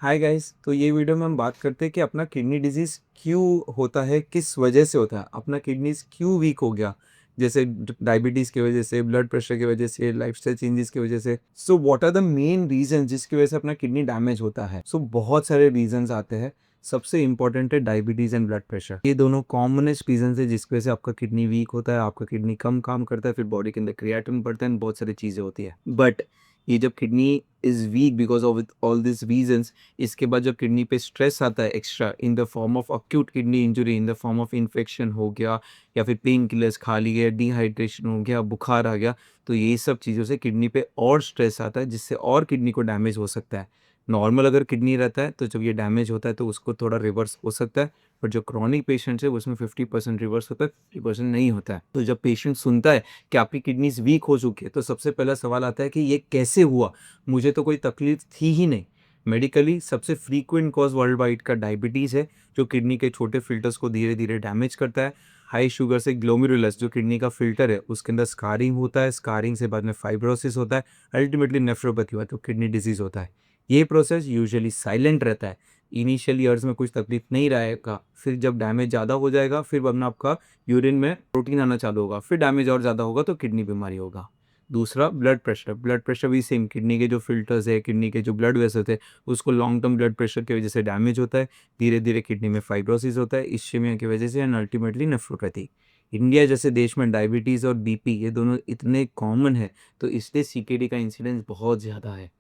Hi guys. तो ये video में हम बात करते हैं कि अपना किडनी डिजीज क्यों होता है, किस वजह से होता है, अपना किडनीज क्यों वीक हो गया। जैसे डायबिटीज की वजह से, ब्लड प्रेशर की वजह से, लाइफस्टाइल चेंजेस की वजह से। So what are the main reason जिसकी वजह से अपना किडनी डैमेज होता है। सो बहुत सारे रीजंस आते हैं। सबसे इंपॉर्टेंट है डायबिटीज एंड ब्लड प्रेशर। ये दोनों कॉमनेस्ट रीजन है जिसकी वजह से आपका किडनी वीक होता है, आपका किडनी कम काम करता है, फिर बॉडी के अंदर क्रिएटिन बढ़ता है, बहुत सारी चीजें होती है। बट ये जब kidney is weak because of all this reasons, इसके बाद जब किडनी पे स्ट्रेस आता है extra in the form of acute kidney injury, in the form of infection हो गया, या फिर पेन किलर्स खा लिए, डिहाइड्रेशन हो गया, बुखार आ गया, तो ये सब चीज़ों से किडनी पे और स्ट्रेस आता है जिससे और किडनी को डैमेज हो सकता है। नॉर्मल अगर किडनी रहता है तो जब ये डैमेज होता है तो उसको थोड़ा रिवर्स हो सकता है, पर जो क्रॉनिक पेशेंट्स है उसमें 50% रिवर्स होता है, 50% नहीं होता है। तो जब पेशेंट सुनता है कि आपकी किडनीज वीक हो चुकी है तो सबसे पहला सवाल आता है कि ये कैसे हुआ, मुझे तो कोई तकलीफ थी ही नहीं। मेडिकली सबसे फ्रीक्वेंट कॉज वर्ल्ड वाइड का डायबिटीज़ है, जो किडनी के छोटे फिल्टर्स को धीरे धीरे डैमेज करता है। हाई शुगर से ग्लोमेरुलस जो किडनी का फिल्टर है उसके अंदर स्कारिंग होता है, स्कारिंग से बाद में फाइब्रोसिस होता है, अल्टीमेटली नेफ्रोपैथी होता है, तो किडनी डिजीज होता है। ये प्रोसेस यूजुअली साइलेंट रहता है। इनिशियल ईयर्स में कुछ तकलीफ नहीं रहेगा, फिर जब डैमेज ज़्यादा हो जाएगा फिर वरना आपका यूरिन में प्रोटीन आना चालू होगा, फिर डैमेज और ज़्यादा होगा तो किडनी बीमारी होगा। दूसरा ब्लड प्रेशर। ब्लड प्रेशर भी सेम, किडनी के जो फिल्टर्स है, किडनी के जो ब्लड वेसल्स है, उसको लॉन्ग टर्म ब्लड प्रेशर की वजह से डैमेज होता है, धीरे धीरे किडनी में फाइब्रोसिस होता है, इश्यमिया की वजह से, एंड अल्टीमेटली नेफ्रोपैथी। इंडिया जैसे देश में डायबिटीज़ और बीपी ये दोनों इतने कॉमन है, तो इसलिए सीकेडी का इंसिडेंस बहुत ज़्यादा है।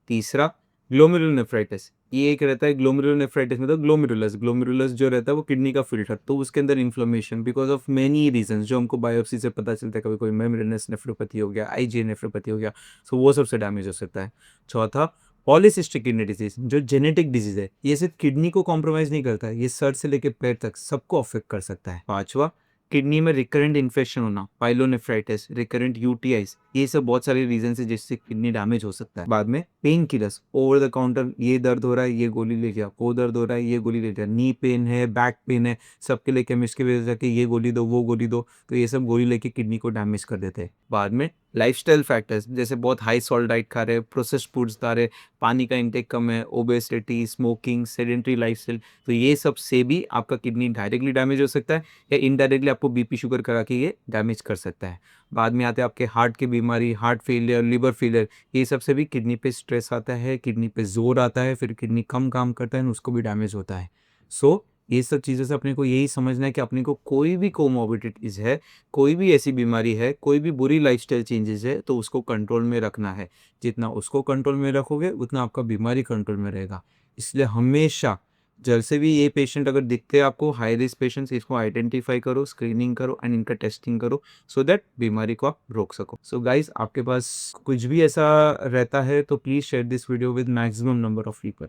तीसरा ग्लोमेरुलनेफ्राइटिस। ये एक रहता है ग्लोमेरुलनेफ्राइटिस में, तो ग्लोमेरुलस ग्लोमेरुलस जो रहता है वो किडनी का फिल्टर, तो उसके अंदर inflammation because of many reasons जो हमको बायोप्सी से पता चलता है, कभी कोई मेम्ब्रेनस नेफ्रोपैथी हो गया, आईजीए नेफ्रोपैथी हो गया, सो वो सबसे डैमेज हो सकता है। चौथा पॉलीसिस्टिक किडनी डिजीज, जो जेनेटिक डिजीज है, ये सिर्फ किडनी को कॉम्प्रोमाइज नहीं करता है, ये सर से लेकर पैर तक सबको अफेक्ट कर सकता है। पांचवा किडनी में रिकरेंट इन्फेक्शन होना, पाइलोनेफ्राइटिस, रिकरेंट यूटीआईज, ये सब बहुत सारे रीजन है जिससे किडनी डैमेज हो सकता है। बाद में pain killers, over the counter, ये दर्द हो रहा है ये गोली ले लिया, वो दर्द हो रहा है ये गोली ले लिया, नी पेन है, बैक पेन है, सबके लिए केमिस्ट की वजह से जाके ये गोली दो वो गोली दो, तो ये सब गोली लेके किडनी को डैमेज कर देते हैं। बाद में लाइफस्टाइल फैक्टर्स, जैसे बहुत हाई सॉल्ट डाइट खा रहे, प्रोसेस्ड फूड्स खा रहे, पानी का इंटेक कम है, ओबेसिटी, स्मोकिंग, सेडेंटरी लाइफस्टाइल, तो ये सब से भी आपका किडनी डायरेक्टली डैमेज हो सकता है, या इनडायरेक्टली आपको बीपी शुगर करा के ये डैमेज कर सकता है। बाद में आते हैं आपके हार्ट की बीमारी, हार्ट फेलियर, लिवर फेलियर, ये सब से भी किडनी पे स्ट्रेस आता है, किडनी पे जोर आता है, फिर किडनी कम काम करता है, उसको भी डैमेज होता है। सो ये सब चीज़ों से अपने को यही समझना है कि अपने को कोई भी कोमोर्बिडिटीज है, कोई भी ऐसी बीमारी है, कोई भी बुरी लाइफस्टाइल चेंजेस है, तो उसको कंट्रोल में रखना है। जितना उसको कंट्रोल में रखोगे उतना आपका बीमारी कंट्रोल में रहेगा। इसलिए हमेशा जैसे भी ये पेशेंट अगर दिखते हैं आपको, हाई रिस्क पेशेंट्स, इसको आइडेंटिफाई करो, स्क्रीनिंग करो एंड इनका टेस्टिंग करो, सो दैट बीमारी को आप रोक सको। सो गाइस, आपके पास कुछ भी ऐसा रहता है तो please share this video with maximum number of people.